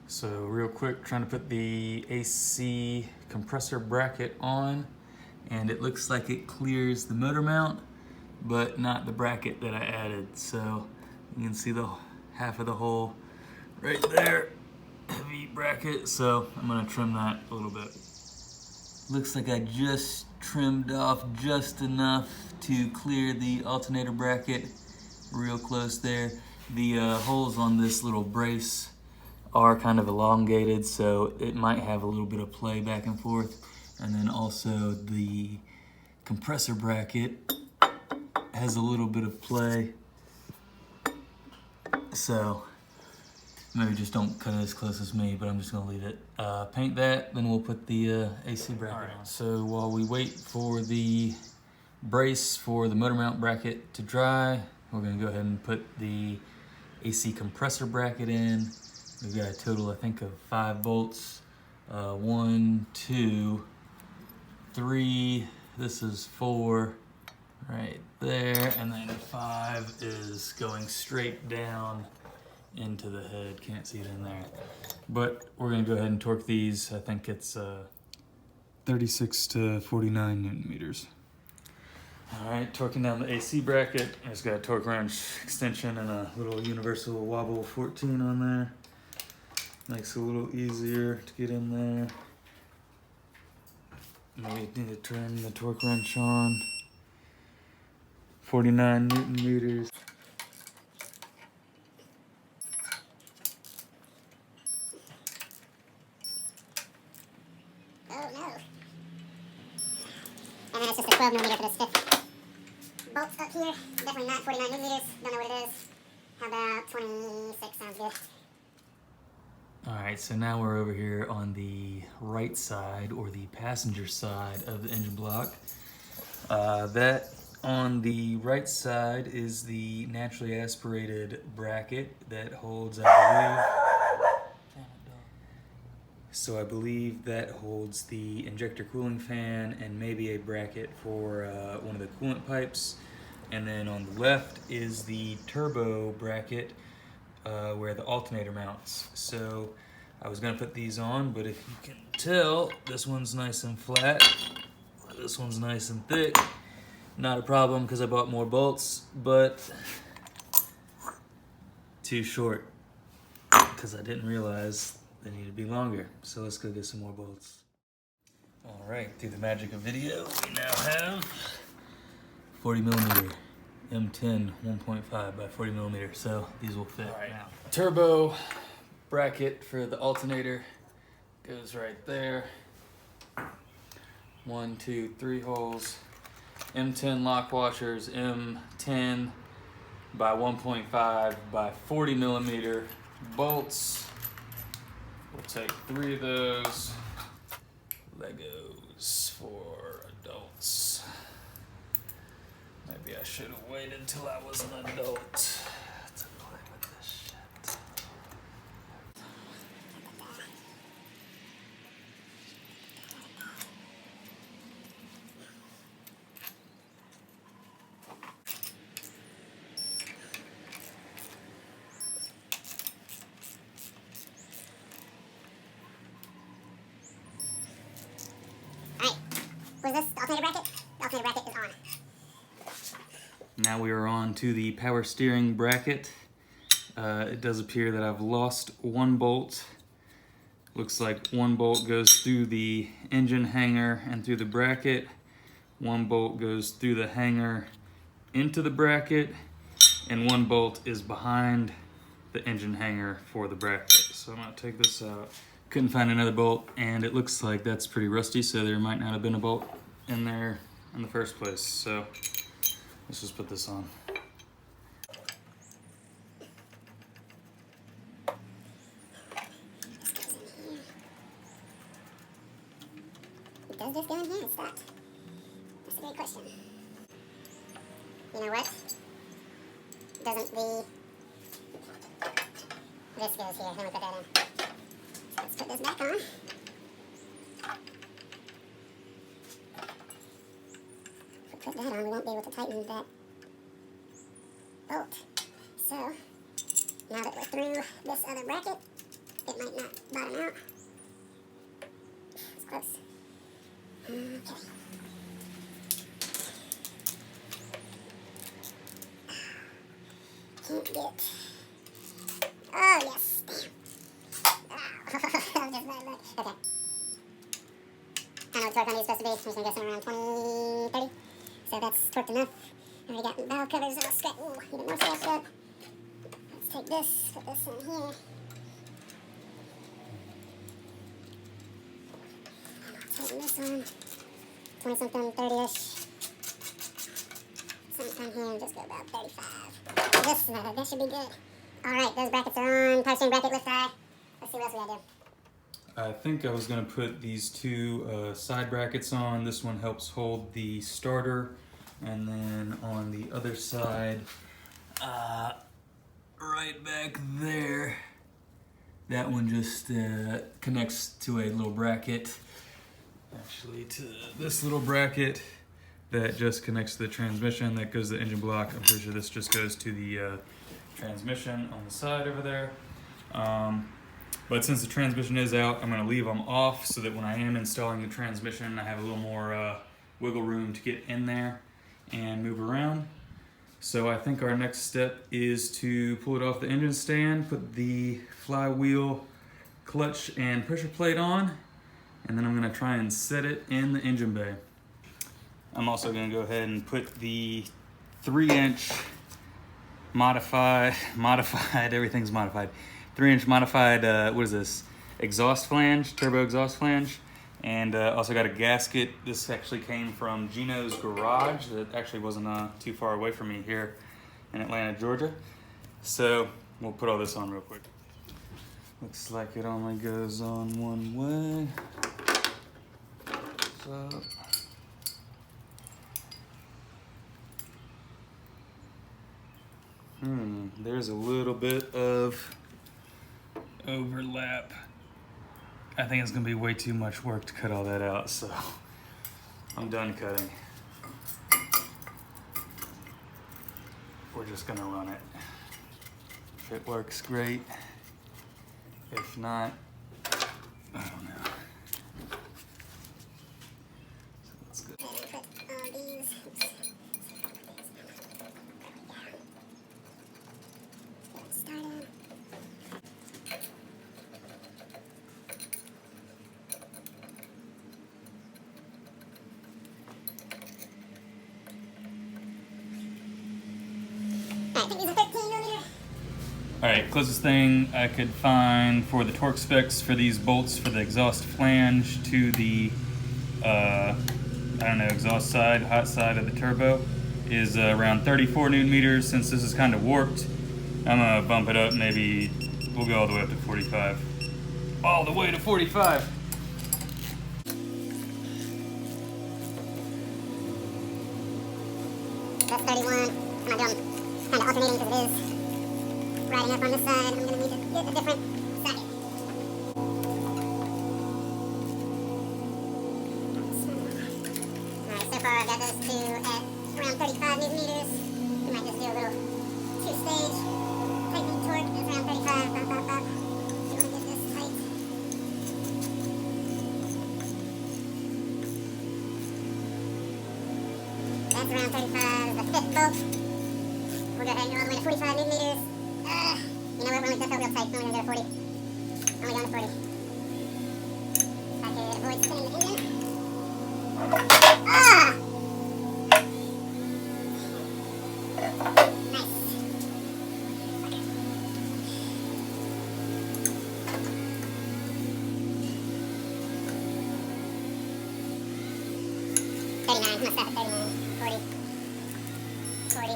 So real quick, trying to put the AC compressor bracket on, and it looks like it clears the motor mount, but not the bracket that I added. So you can see the half of the hole right there, heavy bracket. So I'm gonna trim that a little bit. Looks like I just trimmed off just enough to clear the alternator bracket, real close there. The holes on this little brace are kind of elongated, so it might have a little bit of play back and forth. And then also the compressor bracket has a little bit of play. So maybe just don't cut it as close as me, but I'm just gonna leave it. Paint that, then we'll put the AC bracket on. So while we wait for the brace for the motor mount bracket to dry, we're gonna go ahead and put the AC compressor bracket in. We've got a total, I think, of 5 bolts. 1, 2, 3, this is 4 right there, and then 5 is going straight down into the head. Can't see it in there. But we're gonna go ahead and torque these. I think it's 36 to 49 Newton meters. All right, torquing down the AC bracket. I just got a torque wrench extension and a little universal wobble 14 on there. Makes it a little easier to get in there. Maybe need to turn the torque wrench on. 49 Newton meters. Oh no. And then it's just a 12 millimeter for this fifth bolt up here. Definitely not 49 millimeters. Don't know what it is. How about 26? Sounds good. All right, so now we're over here on the right side, or the passenger side of the engine block. That on the right side is the naturally aspirated bracket that holds, So I believe that holds the injector cooling fan and maybe a bracket for one of the coolant pipes. And then on the left is the turbo bracket where the alternator mounts. So I was gonna put these on, but if you can tell, this one's nice and flat. This one's nice and thick. Not a problem because I bought more bolts, but too short because I didn't realize they need to be longer. So let's go get some more bolts. All right, through the magic of video, we now have 40 millimeter M10 1.5 by 40 millimeter. So these will fit now. Turbo bracket for the alternator goes right there. 1, 2, 3 holes. M10 lock washers, M10 by 1.5 by 40 millimeter bolts. We'll take 3 of those. Legos for adults. Maybe I should have waited till I was an adult to play with this shit. Alright, was this the alternator bracket? The alternator bracket is on. Now we are on to the power steering bracket. It does appear that I've lost 1 bolt. Looks like 1 bolt goes through the engine hanger and through the bracket. 1 bolt goes through the hanger into the bracket, and 1 bolt is behind the engine hanger for the bracket. So I'm gonna take this out. Couldn't find another bolt, and it looks like that's pretty rusty, so there might not have been a bolt in there in the first place. So let's just put this on. Does this go in here and start? That's a good question. You know what? Doesn't the... This goes here. Let me put that in. Let's put this back on. If we put that on, we won't be able to tighten that bolt. So, now that we're through this other bracket, it might not bottom out. It's close. Okay. Can't get. Oh, yes. Damn. Oh, that was just bad luck. Okay. I don't know what torque on these is supposed to be. I'm just going to guess around 20, 30. So that's torqued enough. Already got valve covers all scratched. Ooh, even more scratched up. Let's take this, put this in here. Tighten this one. 20 something, 30-ish. Something here and just go about 35. This should be good. Alright, those brackets are on. Power steering bracket, lift eye. Let's see what else we gotta do. I think I was going to put these two side brackets on. This one helps hold the starter, and then on the other side, right back there, that one just connects to a little bracket, actually to this little bracket that just connects to the transmission. That goes to the engine block. I'm pretty sure this just goes to the transmission on the side over there. But since the transmission is out, I'm going to leave them off so that when I am installing the transmission, I have a little more wiggle room to get in there and move around. So I think our next step is to pull it off the engine stand, put the flywheel, clutch, and pressure plate on, and then I'm going to try and set it in the engine bay. I'm also going to go ahead and put the 3-inch modified, everything's modified, 3-inch modified, what is this, exhaust flange, turbo exhaust flange, and also got a gasket. This actually came from Gino's garage. That actually wasn't too far away from me here in Atlanta, Georgia. So we'll put all this on real quick. Looks like it only goes on one way. So, there's a little bit of overlap. I think it's gonna be way too much work to cut all that out, so I'm done cutting. We're just gonna run it. If it works, great. If not, I don't know. So let's go. Alright, closest thing I could find for the torque specs for these bolts for the exhaust flange to the, I don't know, exhaust side, hot side of the turbo is around 34 Newton meters. Since this is kind of warped, I'm going to bump it up, maybe we'll go all the way up to 45. All the way to 45! That's 31. I'm not doing kind of alternating because it is riding up on this side. I'm going to need to get a different socket. Alright, so far I've got those two at around 35 Newton meters. We might just do a little two-stage tightening torque. It's around 35. Bop, bop, bop. You want to get this tight. That's around 35. The fifth bolt. We'll go ahead and go all the way to 45 Newton meters. You know what? That felt real tight. I'm only going to go to 40. Only going to 40. I could avoid spinning the engine. Ah! Nice. 39. I'm going to stop at 39. 40. 40.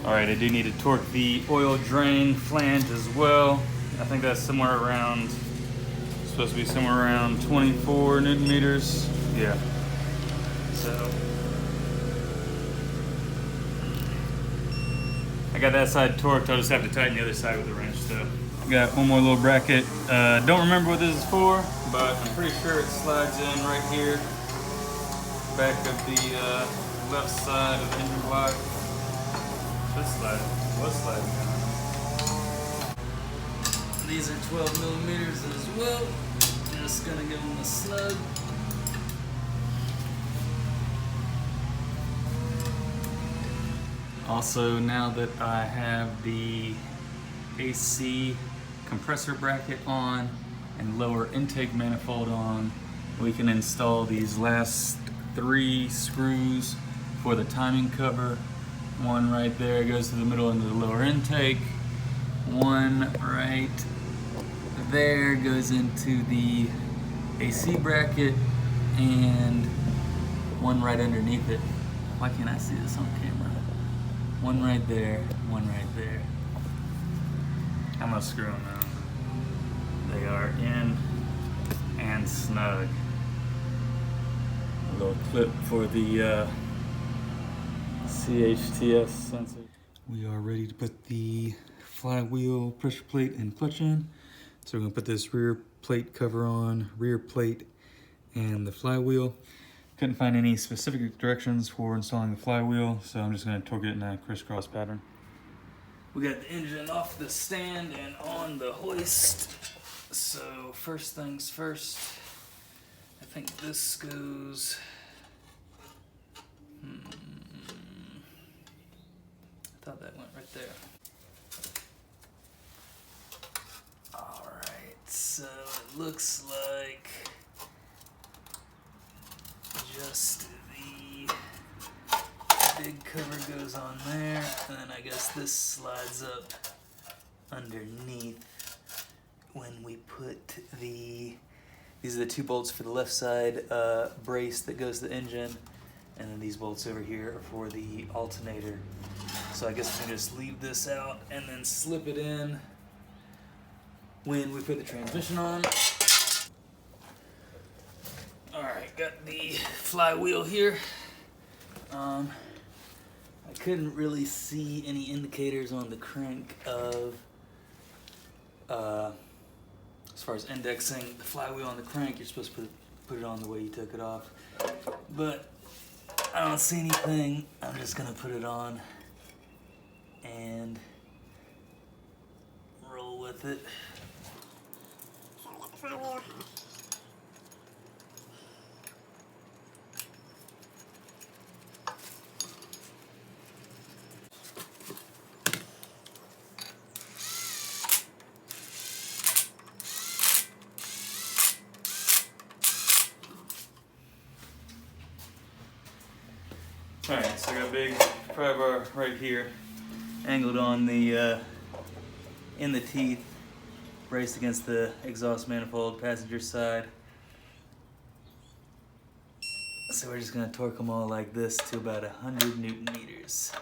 Alright, I do need to torque the oil drain flange as well. I think that's somewhere around, supposed to be somewhere around 24 Newton meters. Yeah. So, I got that side torqued. I'll just have to tighten the other side with a wrench. So, got one more little bracket. Don't remember what this is for, but I'm pretty sure it slides in right here, back of the left side of the engine block. What's sliding? These are 12 millimeters as well. Just gonna give them a snug. Also, now that I have the AC compressor bracket on and lower intake manifold on, we can install these last 3 screws for the timing cover. One right there goes to the middle into the lower intake. One right there goes into the AC bracket, and one right underneath it. Why can't I see this on camera? One right there, one right there. I'm gonna screw them now. They are in and snug. A little clip for the CHTS sensor. We are ready to put the flywheel pressure plate and clutch in. So we're gonna put this rear plate cover on, rear plate, and the flywheel. Couldn't find any specific directions for installing the flywheel, so I'm just gonna torque it in a crisscross pattern. We got the engine off the stand and on the hoist. So first things first, I think this goes, I thought that went right there. Alright, so it looks like just the big cover goes on there, and then I guess this slides up underneath when we put these are the 2 bolts for the left side brace that goes to the engine, and then these bolts over here are for the alternator. So I guess we can just leave this out and then slip it in when we put the transmission on. Alright, got the flywheel here. I couldn't really see any indicators on the crank of, as far as indexing the flywheel on the crank. You're supposed to put it on the way you took it off. But I don't see anything. I'm just gonna put it on and roll with it. So we got the flywheel. Alright, so I got a big pry bar right here, angled on the, in the teeth, braced against the exhaust manifold, passenger side. So we're just gonna torque them all like this to about 100 Newton meters.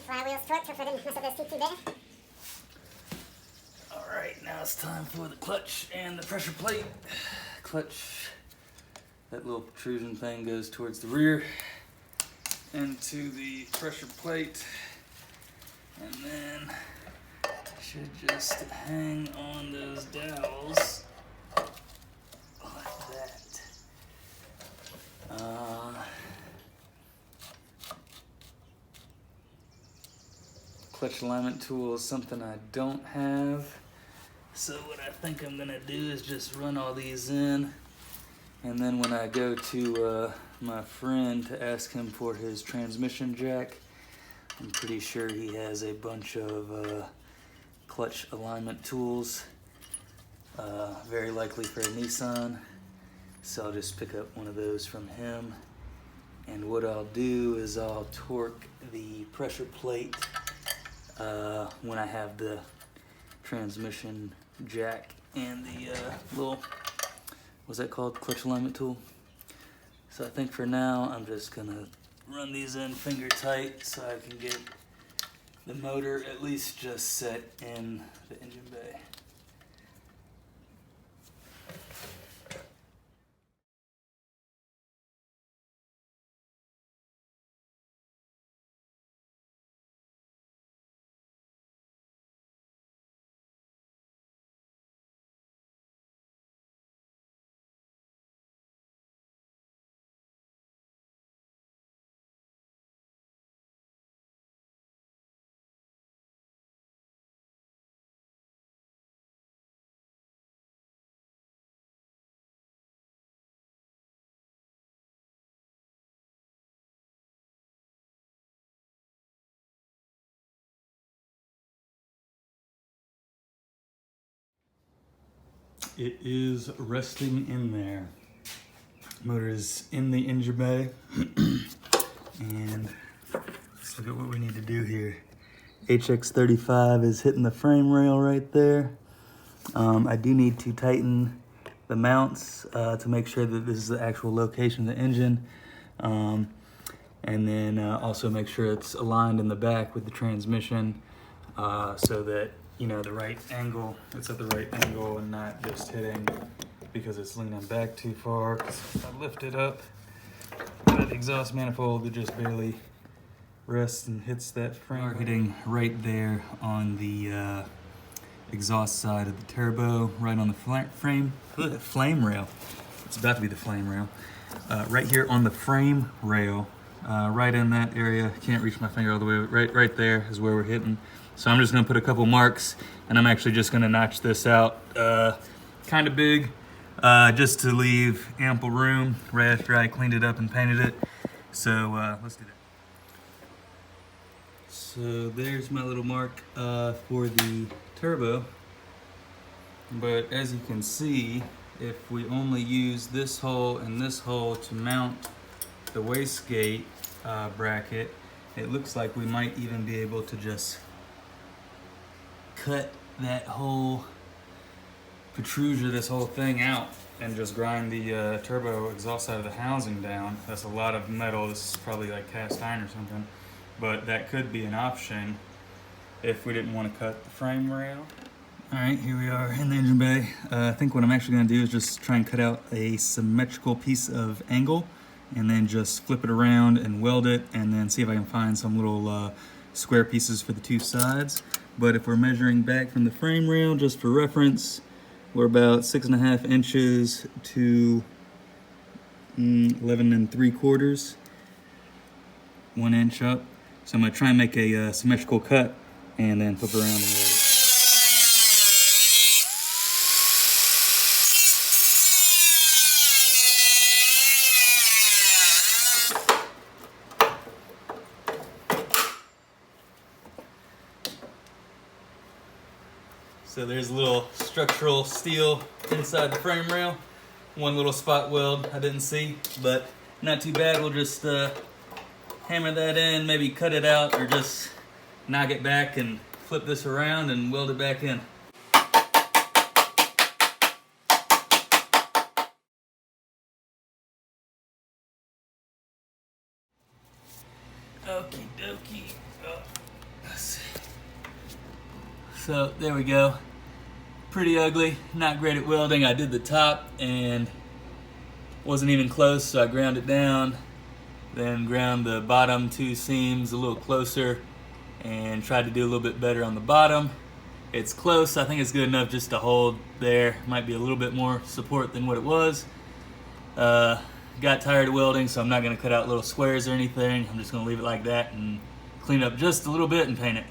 Flywheel's torqued, so for the mess of those teeth too big. Alright, now it's time for the clutch and the pressure plate. Clutch, that little protrusion thing goes towards the rear into the pressure plate, and then should just hang on those dowels like that. Clutch alignment tool is something I don't have, so what I think I'm gonna do is just run all these in, and then when I go to my friend to ask him for his transmission jack, I'm pretty sure he has a bunch of clutch alignment tools, very likely for a Nissan, so I'll just pick up one of those from him. And what I'll do is I'll torque the pressure plate when I have the transmission jack and the little, what's that called, clutch alignment tool. So I think for now I'm just gonna run these in finger tight so I can get the motor at least just set in the engine bay. It is resting in there. Motor is in the engine bay. And let's look at what we need to do here. HX35 is hitting the frame rail right there. I do need to tighten the mounts to make sure that this is the actual location of the engine. And then also make sure it's aligned in the back with the transmission so that, you know, the right angle, it's at the right angle and not just hitting because it's leaning back too far. If I lift it up, that exhaust manifold, it just barely rests and hits that frame. We're hitting right there on the exhaust side of the turbo, right on the flame rail. It's about to be the flame rail. Right here on the frame rail, right in that area. Can't reach my finger all the way. Right there is where we're hitting. So I'm just gonna put a couple marks, and I'm actually just gonna notch this out kind of big, just to leave ample room right after I cleaned it up and painted it. So let's do that. So there's my little mark for the turbo. But as you can see, if we only use this hole and this hole to mount the wastegate bracket, it looks like we might even be able to just cut that whole protrusion, this whole thing out, and just grind the turbo exhaust side of the housing down. That's a lot of metal. This is probably like cast iron or something, but that could be an option if we didn't want to cut the frame rail. All right, here we are in the engine bay. I think what I'm actually gonna do is just try and cut out a symmetrical piece of angle and then just flip it around and weld it, and then see if I can find some little square pieces for the two sides. But if we're measuring back from the frame rail, just for reference, we're about 6.5 inches to 11 3/4, 1 inch up. So I'm gonna try and make a symmetrical cut and then flip around and weld it. So there's a little structural steel inside the frame rail. One little spot weld I didn't see, but not too bad. We'll just hammer that in, maybe cut it out, or just knock it back and flip this around and weld it back in. Okie dokie. Let's see. So there we go. Pretty ugly, not great at welding. I did the top and wasn't even close, so I ground it down, then ground the bottom two seams a little closer and tried to do a little bit better on the bottom. It's close. I think it's good enough just to hold there. Might be a little bit more support than what it was. Got tired of welding, so I'm not gonna cut out little squares or anything. I'm just gonna leave it like that and clean up just a little bit and paint it.